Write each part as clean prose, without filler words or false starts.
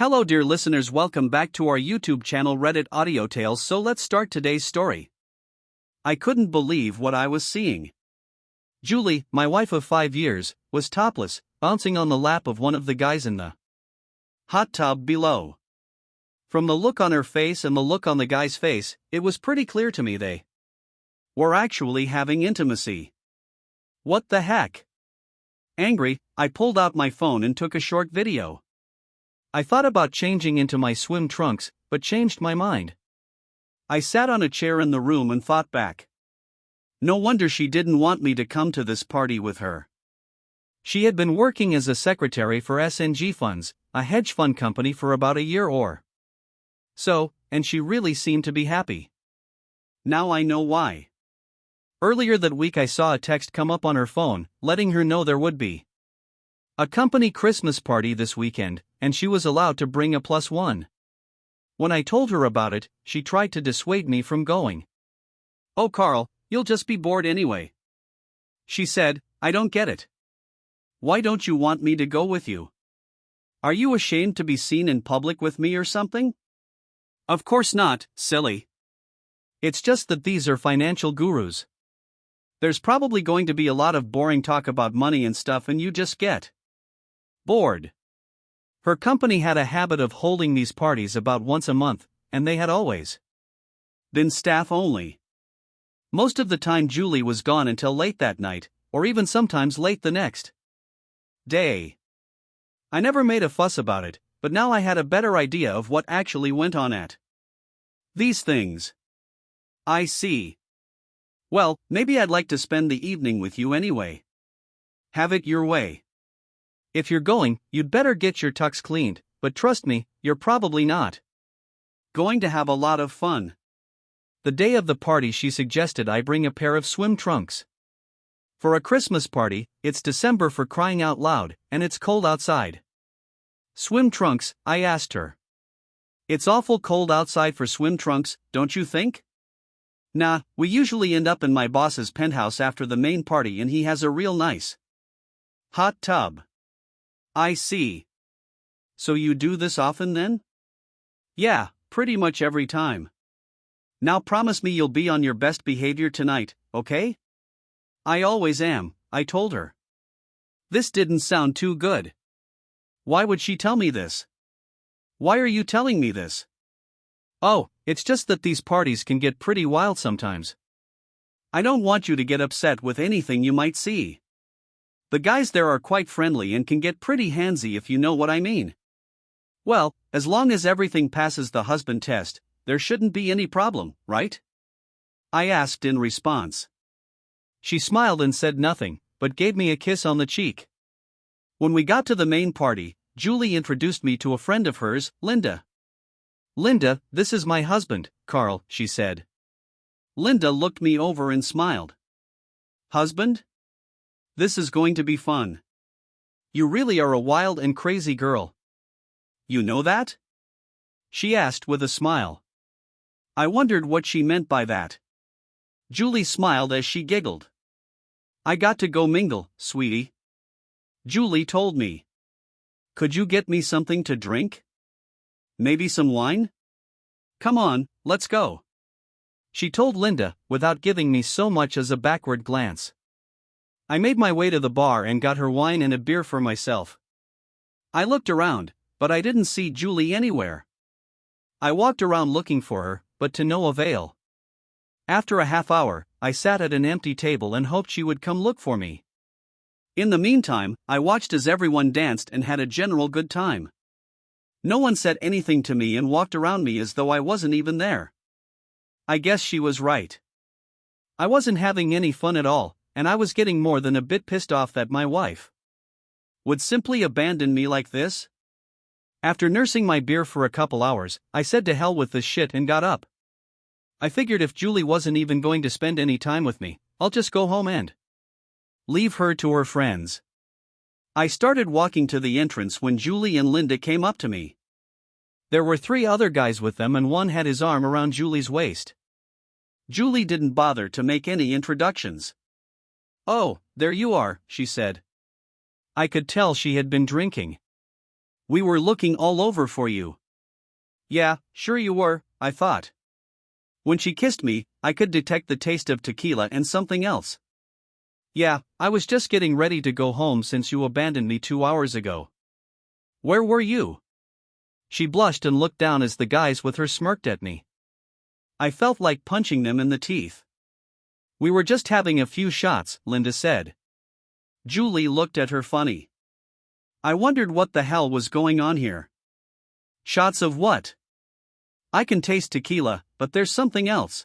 Hello dear listeners, welcome back to our YouTube channel Reddit Audio Tales. So let's start today's story. I couldn't believe what I was seeing. Julie, my wife of 5 years, was topless, bouncing on the lap of one of the guys in the hot tub below. From the look on her face and the look on the guy's face, it was pretty clear to me they were actually having intimacy. What the heck? Angry, I pulled out my phone and took a short video. I thought about changing into my swim trunks, but changed my mind. I sat on a chair in the room and thought back. No wonder she didn't want me to come to this party with her. She had been working as a secretary for SNG Funds, a hedge fund company, for about a year or so, and she really seemed to be happy. Now I know why. Earlier that week I saw a text come up on her phone, letting her know there would be a company Christmas party this weekend, and she was allowed to bring a +1. When I told her about it, she tried to dissuade me from going. "Oh Carl, you'll just be bored anyway," she said. "I don't get it. Why don't you want me to go with you? Are you ashamed to be seen in public with me or something?" "Of course not, silly. It's just that these are financial gurus. There's probably going to be a lot of boring talk about money and stuff, and you just get bored." Her company had a habit of holding these parties about once a month, and they had always been staff only. Most of the time Julie was gone until late that night, or even sometimes late the next day. I never made a fuss about it, but now I had a better idea of what actually went on at these things. "I see. Well, maybe I'd like to spend the evening with you anyway. Have it your way. If you're going, you'd better get your tux cleaned, but trust me, you're probably not going to have a lot of fun." The day of the party she suggested I bring a pair of swim trunks. For a Christmas party, it's December for crying out loud, and it's cold outside. "Swim trunks?" I asked her. "It's awful cold outside for swim trunks, don't you think?" "Nah, we usually end up in my boss's penthouse after the main party, and he has a real nice hot tub." "I see. So you do this often then?" "Yeah, pretty much every time." "Now promise me you'll be on your best behavior tonight, okay?" "I always am," I told her. This didn't sound too good. Why would she tell me this? "Why are you telling me this?" "Oh, it's just that these parties can get pretty wild sometimes. I don't want you to get upset with anything you might see. The guys there are quite friendly and can get pretty handsy, if you know what I mean." "Well, as long as everything passes the husband test, there shouldn't be any problem, right?" I asked in response. She smiled and said nothing, but gave me a kiss on the cheek. When we got to the main party, Julie introduced me to a friend of hers, Linda. "Linda, this is my husband, Carl," she said. Linda looked me over and smiled. "Husband? This is going to be fun. You really are a wild and crazy girl." "You know that?" she asked with a smile. I wondered what she meant by that. Julie smiled as she giggled. "I got to go mingle, sweetie," Julie told me. "Could you get me something to drink? Maybe some wine? Come on, let's go," she told Linda, without giving me so much as a backward glance. I made my way to the bar and got her wine and a beer for myself. I looked around, but I didn't see Julie anywhere. I walked around looking for her, but to no avail. After a half hour, I sat at an empty table and hoped she would come look for me. In the meantime, I watched as everyone danced and had a general good time. No one said anything to me and walked around me as though I wasn't even there. I guess she was right. I wasn't having any fun at all, and I was getting more than a bit pissed off that my wife would simply abandon me like this. After nursing my beer for a couple hours, I said to hell with this shit and got up. I figured if Julie wasn't even going to spend any time with me, I'll just go home and leave her to her friends. I started walking to the entrance when Julie and Linda came up to me. There were 3 other guys with them, and one had his arm around Julie's waist. Julie didn't bother to make any introductions. "Oh, there you are," she said. I could tell she had been drinking. We were looking all over for you. Yeah, sure you were, I thought. When she kissed me, I could detect the taste of tequila and something else. Yeah, I was just getting ready to go home since you abandoned me 2 hours ago. Where were you? She blushed and looked down as the guys with her smirked at me. I felt like punching them in the teeth. We were just having a few shots, Linda said. Julie looked at her funny. I wondered what the hell was going on here. Shots of what? I can taste tequila, but there's something else.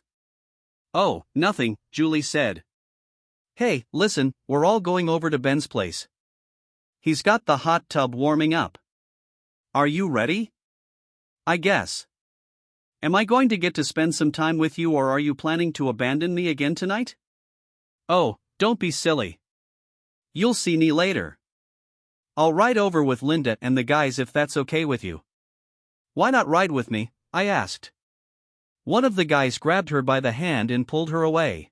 Oh, nothing, Julie said. Hey, listen, we're all going over to Ben's place. He's got the hot tub warming up. Are you ready? I guess. Am I going to get to spend some time with you, or are you planning to abandon me again tonight? Oh, don't be silly. You'll see me later. I'll ride over with Linda and the guys if that's okay with you. Why not ride with me? I asked. One of the guys grabbed her by the hand and pulled her away.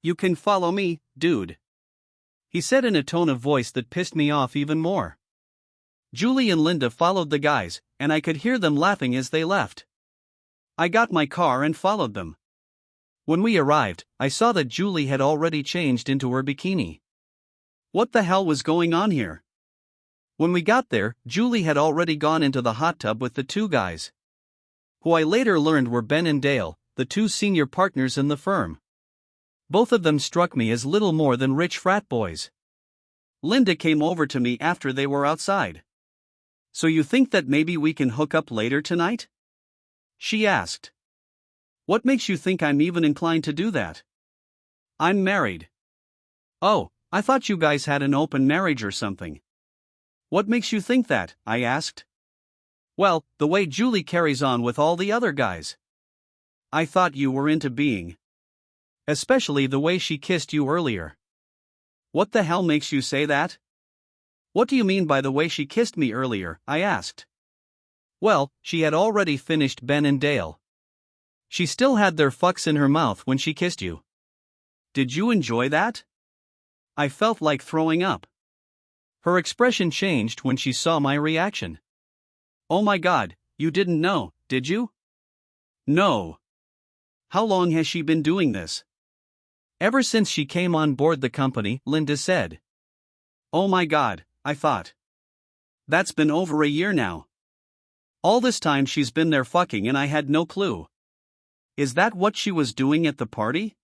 You can follow me, dude. He said in a tone of voice that pissed me off even more. Julie and Linda followed the guys, and I could hear them laughing as they left. I got my car and followed them. When we arrived, I saw that Julie had already changed into her bikini. What the hell was going on here? When we got there, Julie had already gone into the hot tub with the two guys, who I later learned were Ben and Dale, the two senior partners in the firm. Both of them struck me as little more than rich frat boys. Linda came over to me after they were outside. So you think that maybe we can hook up later tonight? She asked. What makes you think I'm even inclined to do that? I'm married. Oh, I thought you guys had an open marriage or something. What makes you think that? I asked. Well, the way Julie carries on with all the other guys. I thought you were into being. Especially the way she kissed you earlier. What the hell makes you say that? What do you mean by the way she kissed me earlier? I asked. Well, she had already finished Ben and Dale. She still had their fucks in her mouth when she kissed you. Did you enjoy that? I felt like throwing up. Her expression changed when she saw my reaction. Oh my God, you didn't know, did you? No. How long has she been doing this? Ever since she came on board the company, Linda said. Oh my God, I thought. That's been over a year now. All this time she's been there fucking and I had no clue. Is that what she was doing at the party?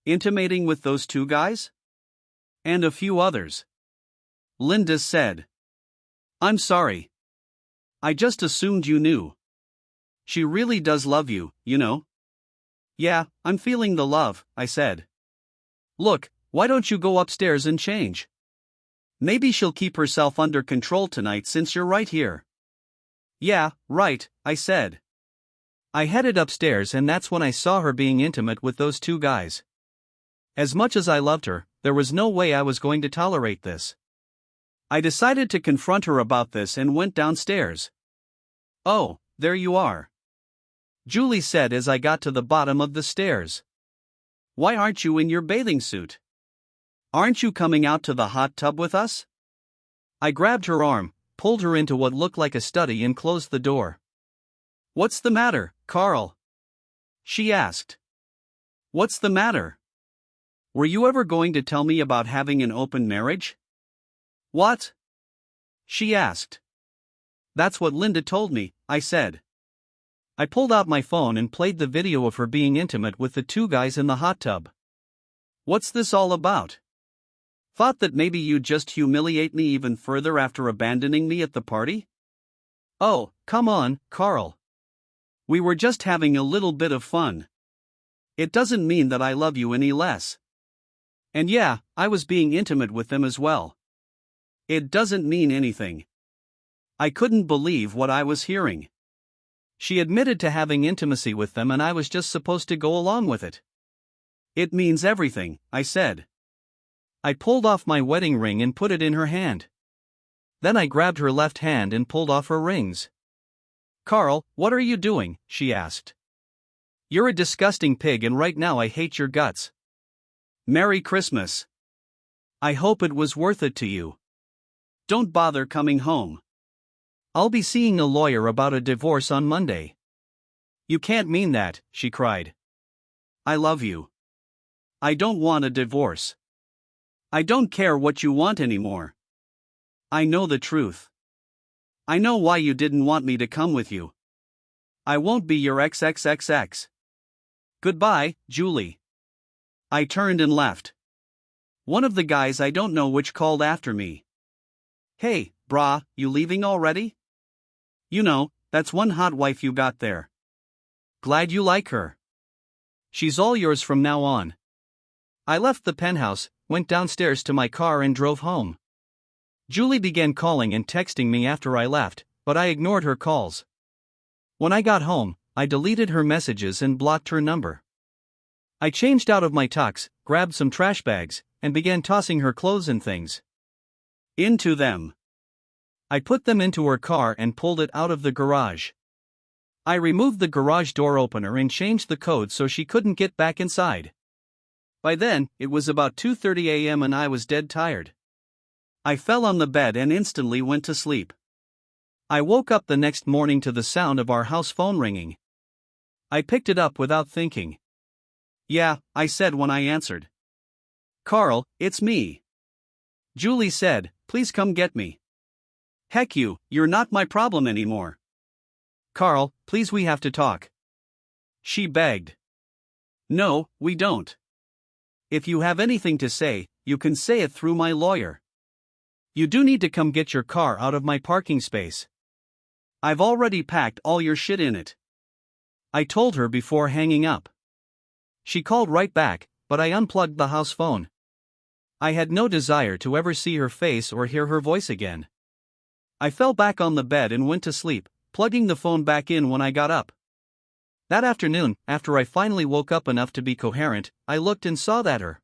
Intimating with those two guys? And a few others. Linda said. I'm sorry. I just assumed you knew. She really does love you, you know. Yeah, I'm feeling the love, I said. Look, why don't you go upstairs and change? Maybe she'll keep herself under control tonight since you're right here. Yeah, right, I said. I headed upstairs and that's when I saw her being intimate with those two guys. As much as I loved her, there was no way I was going to tolerate this. I decided to confront her about this and went downstairs. Oh, there you are. Julie said as I got to the bottom of the stairs. Why aren't you in your bathing suit? Aren't you coming out to the hot tub with us? I grabbed her arm, pulled her into what looked like a study and closed the door. What's the matter, Carl? She asked. What's the matter? Were you ever going to tell me about having an open marriage? What? She asked. That's what Linda told me, I said. I pulled out my phone and played the video of her being intimate with the two guys in the hot tub. What's this all about? Thought that maybe you'd just humiliate me even further after abandoning me at the party? Oh, come on, Carl. We were just having a little bit of fun. It doesn't mean that I love you any less. And yeah, I was being intimate with them as well. It doesn't mean anything. I couldn't believe what I was hearing. She admitted to having intimacy with them and I was just supposed to go along with it. It means everything, I said. I pulled off my wedding ring and put it in her hand. Then I grabbed her left hand and pulled off her rings. Carl, what are you doing? She asked. You're a disgusting pig and right now I hate your guts. Merry Christmas. I hope it was worth it to you. Don't bother coming home. I'll be seeing a lawyer about a divorce on Monday. You can't mean that, she cried. I love you. I don't want a divorce. I don't care what you want anymore. I know the truth. I know why you didn't want me to come with you. I won't be your XXXX. Goodbye, Julie. I turned and left. One of the guys I don't know which called after me. Hey, brah, you leaving already? You know, that's one hot wife you got there. Glad you like her. She's all yours from now on. I left the penthouse, went downstairs to my car and drove home. Julie began calling and texting me after I left, but I ignored her calls. When I got home, I deleted her messages and blocked her number. I changed out of my tux, grabbed some trash bags, and began tossing her clothes and things into them. I put them into her car and pulled it out of the garage. I removed the garage door opener and changed the code so she couldn't get back inside. By then, it was about 2:30 a.m. and I was dead tired. I fell on the bed and instantly went to sleep. I woke up the next morning to the sound of our house phone ringing. I picked it up without thinking. Yeah, I said when I answered. Carl, it's me. Julie said, please come get me. Heck you, you're not my problem anymore. Carl, please we have to talk. She begged. No, we don't. If you have anything to say, you can say it through my lawyer. You do need to come get your car out of my parking space. I've already packed all your shit in it. I told her before hanging up. She called right back, but I unplugged the house phone. I had no desire to ever see her face or hear her voice again. I fell back on the bed and went to sleep, plugging the phone back in when I got up. That afternoon, after I finally woke up enough to be coherent, I looked and saw that her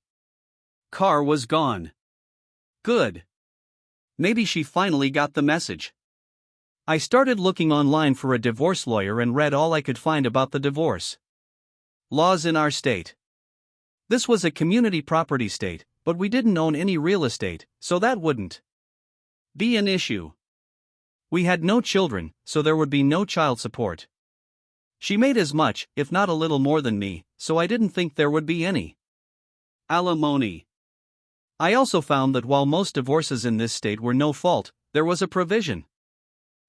car was gone. Good. Maybe she finally got the message. I started looking online for a divorce lawyer and read all I could find about the divorce laws in our state. This was a community property state, but we didn't own any real estate, so that wouldn't be an issue. We had no children, so there would be no child support. She made as much, if not a little more than me, so I didn't think there would be any alimony. I also found that while most divorces in this state were no fault, there was a provision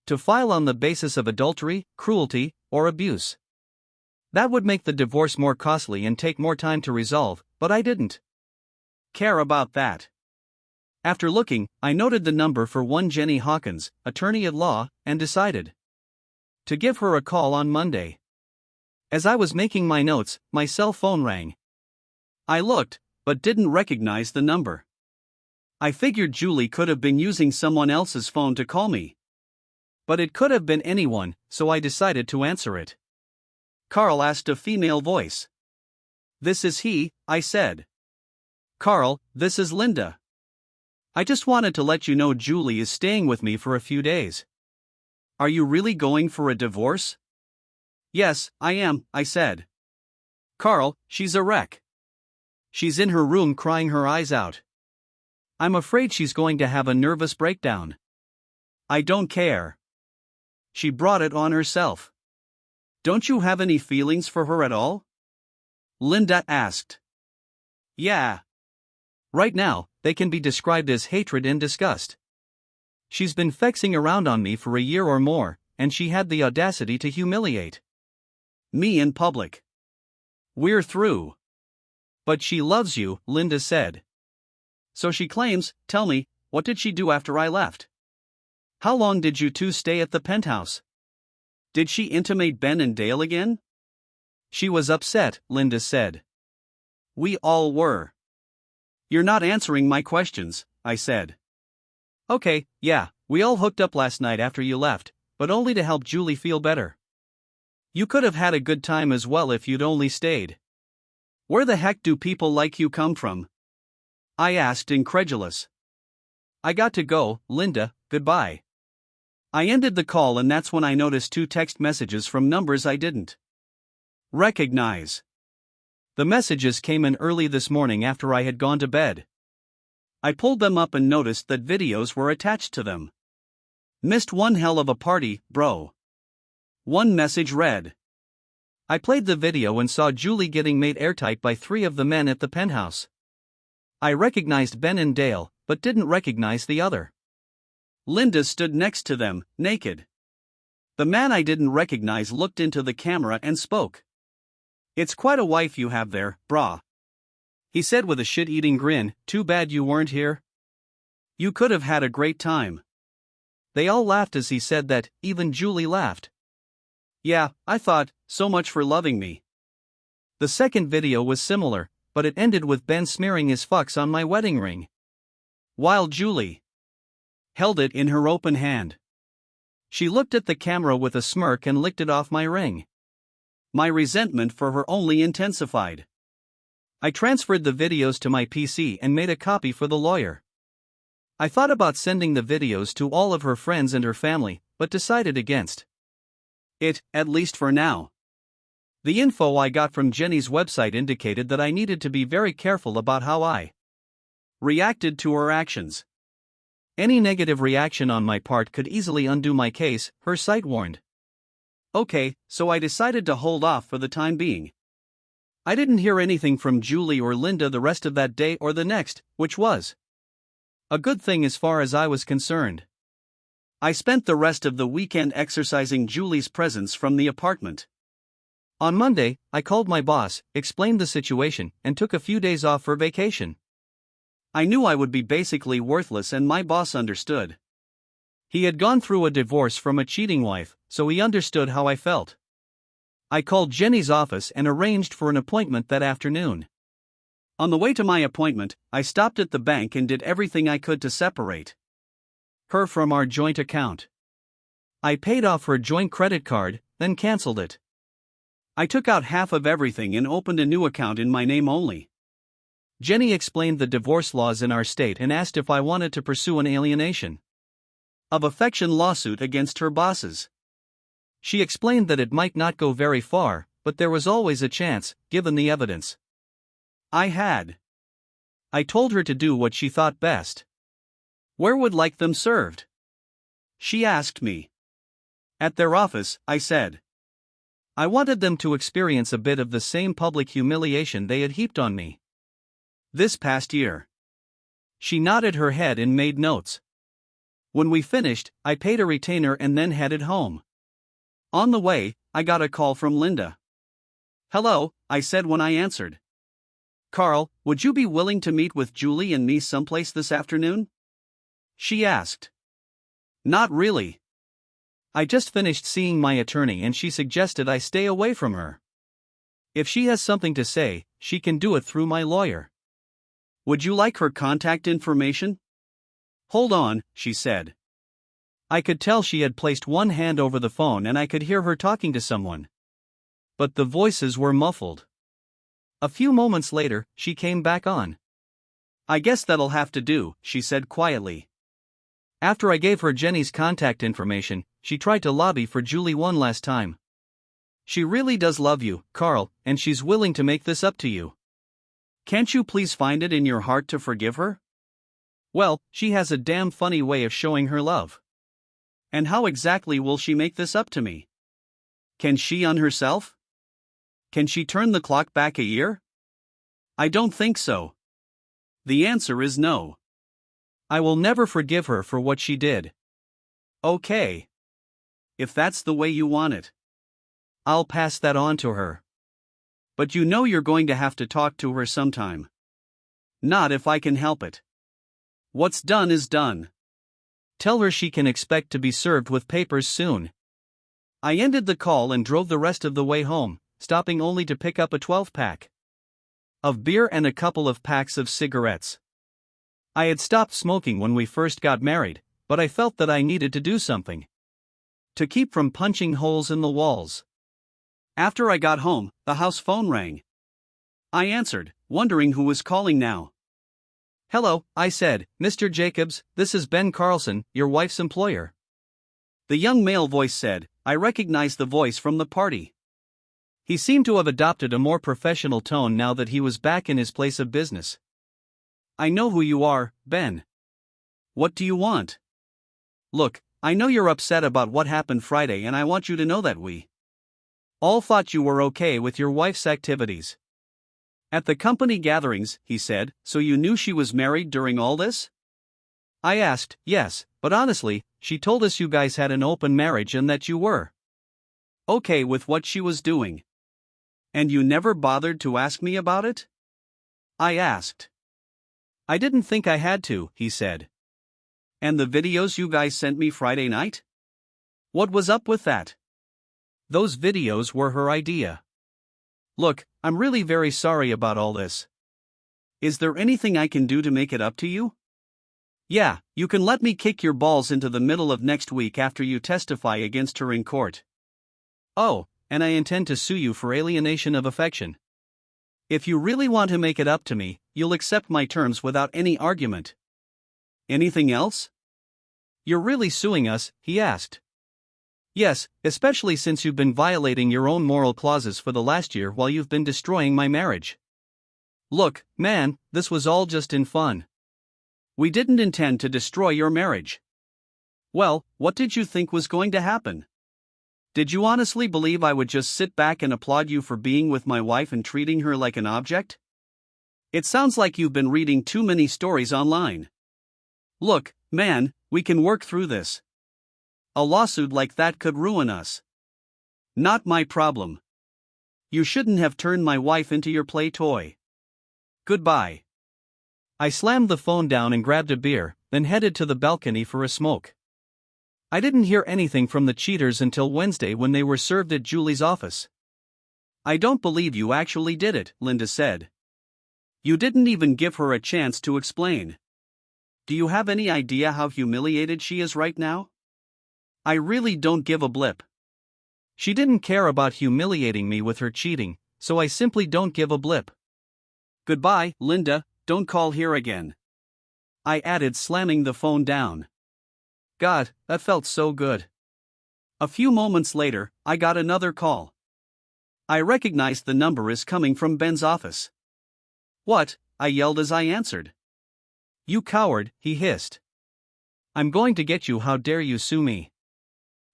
to file on the basis of adultery, cruelty, or abuse. That would make the divorce more costly and take more time to resolve, but I didn't care about that. After looking, I noted the number for one Jenny Hawkins, attorney at law, and decided to give her a call on Monday. As I was making my notes, my cell phone rang. I looked, but didn't recognize the number. I figured Julie could have been using someone else's phone to call me. But it could have been anyone, so I decided to answer it. Carl asked a female voice. This is he, I said. Carl, this is Linda. I just wanted to let you know Julie is staying with me for a few days. Are you really going for a divorce? Yes, I am, I said. Carl, she's a wreck. She's in her room crying her eyes out. I'm afraid she's going to have a nervous breakdown. I don't care. She brought it on herself. Don't you have any feelings for her at all? Linda asked. Yeah. Right now, they can be described as hatred and disgust. She's been fexing around on me for a year or more, and she had the audacity to humiliate me in public. We're through. But she loves you, Linda said. So she claims. Tell me, what did she do after I left? How long did you two stay at the penthouse? Did she intimate Ben and Dale again? She was upset, Linda said. We all were. You're not answering my questions, I said. Okay, yeah, we all hooked up last night after you left, but only to help Julie feel better. You could have had a good time as well if you'd only stayed. Where the heck do people like you come from? I asked, incredulous. I got to go, Linda, goodbye. I ended the call and that's when I noticed 2 text messages from numbers I didn't recognize. The messages came in early this morning after I had gone to bed. I pulled them up and noticed that videos were attached to them. Missed one hell of a party, bro. One message read. I played the video and saw Julie getting made airtight by 3 of the men at the penthouse. I recognized Ben and Dale, but didn't recognize the other. Linda stood next to them, naked. The man I didn't recognize looked into the camera and spoke. "It's quite a wife you have there, brah," he said with a shit-eating grin. "Too bad you weren't here. You could have had a great time." They all laughed as he said that, even Julie laughed. Yeah, I thought, so much for loving me. The second video was similar, but it ended with Ben smearing his fucks on my wedding ring, while Julie held it in her open hand. She looked at the camera with a smirk and licked it off my ring. My resentment for her only intensified. I transferred the videos to my PC and made a copy for the lawyer. I thought about sending the videos to all of her friends and her family, but decided against it, at least for now. The info I got from Jenny's website indicated that I needed to be very careful about how I reacted to her actions. Any negative reaction on my part could easily undo my case, her site warned. Okay, so I decided to hold off for the time being. I didn't hear anything from Julie or Linda the rest of that day or the next, which was a good thing as far as I was concerned. I spent the rest of the weekend exercising Julie's presence from the apartment. On Monday, I called my boss, explained the situation, and took a few days off for vacation. I knew I would be basically worthless, and my boss understood. He had gone through a divorce from a cheating wife, so he understood how I felt. I called Jenny's office and arranged for an appointment that afternoon. On the way to my appointment, I stopped at the bank and did everything I could to separate her from our joint account. I paid off her joint credit card, then canceled it. I took out half of everything and opened a new account in my name only. Jenny explained the divorce laws in our state and asked if I wanted to pursue an alienation of affection lawsuit against her bosses. She explained that it might not go very far, but there was always a chance, given the evidence I had. I told her to do what she thought best. Where would like them served? She asked me. At their office, I said. I wanted them to experience a bit of the same public humiliation they had heaped on me this past year. She nodded her head and made notes. When we finished, I paid a retainer and then headed home. On the way, I got a call from Linda. "Hello," I said when I answered. "Carl, would you be willing to meet with Julie and me someplace this afternoon?" she asked. "Not really. I just finished seeing my attorney and she suggested I stay away from her. If she has something to say, she can do it through my lawyer. Would you like her contact information?" "Hold on," she said. I could tell she had placed one hand over the phone and I could hear her talking to someone. But the voices were muffled. A few moments later, she came back on. "I guess that'll have to do," she said quietly. After I gave her Jenny's contact information, she tried to lobby for Julie one last time. "She really does love you, Carl, and she's willing to make this up to you. Can't you please find it in your heart to forgive her? Well, she has a damn funny way of showing her love. And how exactly will she make this up to me? Can she on herself? Can she turn the clock back a year? I don't think so. The answer is no. I will never forgive her for what she did." "Okay. If that's the way you want it, I'll pass that on to her. But you know you're going to have to talk to her sometime. Not if I can help it. What's done is done. Tell her she can expect to be served with papers soon." I ended the call and drove the rest of the way home, stopping only to pick up a 12-pack of beer and a couple of packs of cigarettes. I had stopped smoking when we first got married, but I felt that I needed to do something to keep from punching holes in the walls. After I got home, the house phone rang. I answered, wondering who was calling now. "Hello," I said, "Mr. Jacobs, this is Ben Carlson, your wife's employer." The young male voice said. I recognized the voice from the party. He seemed to have adopted a more professional tone now that he was back in his place of business. "I know who you are, Ben. What do you want?" "Look, I know you're upset about what happened Friday, and I want you to know that we all thought you were okay with your wife's activities at the company gatherings," he said. "So you knew she was married during all this?" I asked. "Yes, but honestly, she told us you guys had an open marriage and that you were okay with what she was doing. And you never bothered to ask me about it?" I asked. "I didn't think I had to," he said. "And the videos you guys sent me Friday night? What was up with that?" "Those videos were her idea. Look, I'm really very sorry about all this. Is there anything I can do to make it up to you?" "Yeah, you can let me kick your balls into the middle of next week after you testify against her in court. Oh, and I intend to sue you for alienation of affection. If you really want to make it up to me, you'll accept my terms without any argument." "Anything else?" "You're really suing us?" he asked. "Yes, especially since you've been violating your own moral clauses for the last year while you've been destroying my marriage." "Look, man, this was all just in fun. We didn't intend to destroy your marriage." "Well, what did you think was going to happen? Did you honestly believe I would just sit back and applaud you for being with my wife and treating her like an object? It sounds like you've been reading too many stories online. Look, man, we can work through this. A lawsuit like that could ruin us. Not my problem. You shouldn't have turned my wife into your play toy. Goodbye." I slammed the phone down and grabbed a beer, then headed to the balcony for a smoke. I didn't hear anything from the cheaters until Wednesday when they were served at Julie's office. "I don't believe you actually did it," Linda said. "You didn't even give her a chance to explain. Do you have any idea how humiliated she is right now?" "I really don't give a blip. She didn't care about humiliating me with her cheating, so I simply don't give a blip. Goodbye, Linda, don't call here again," I added, slamming the phone down. God, that felt so good. A few moments later, I got another call. I recognized the number as coming from Ben's office. "What?" I yelled as I answered. "You coward," he hissed. "I'm going to get you. How dare you sue me?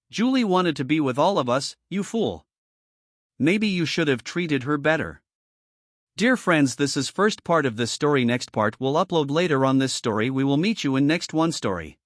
Julie wanted to be with all of us, you fool. Maybe you should have treated her better." Dear friends, this is first part of this story. Next part will upload later on this story. We will meet you in next one story.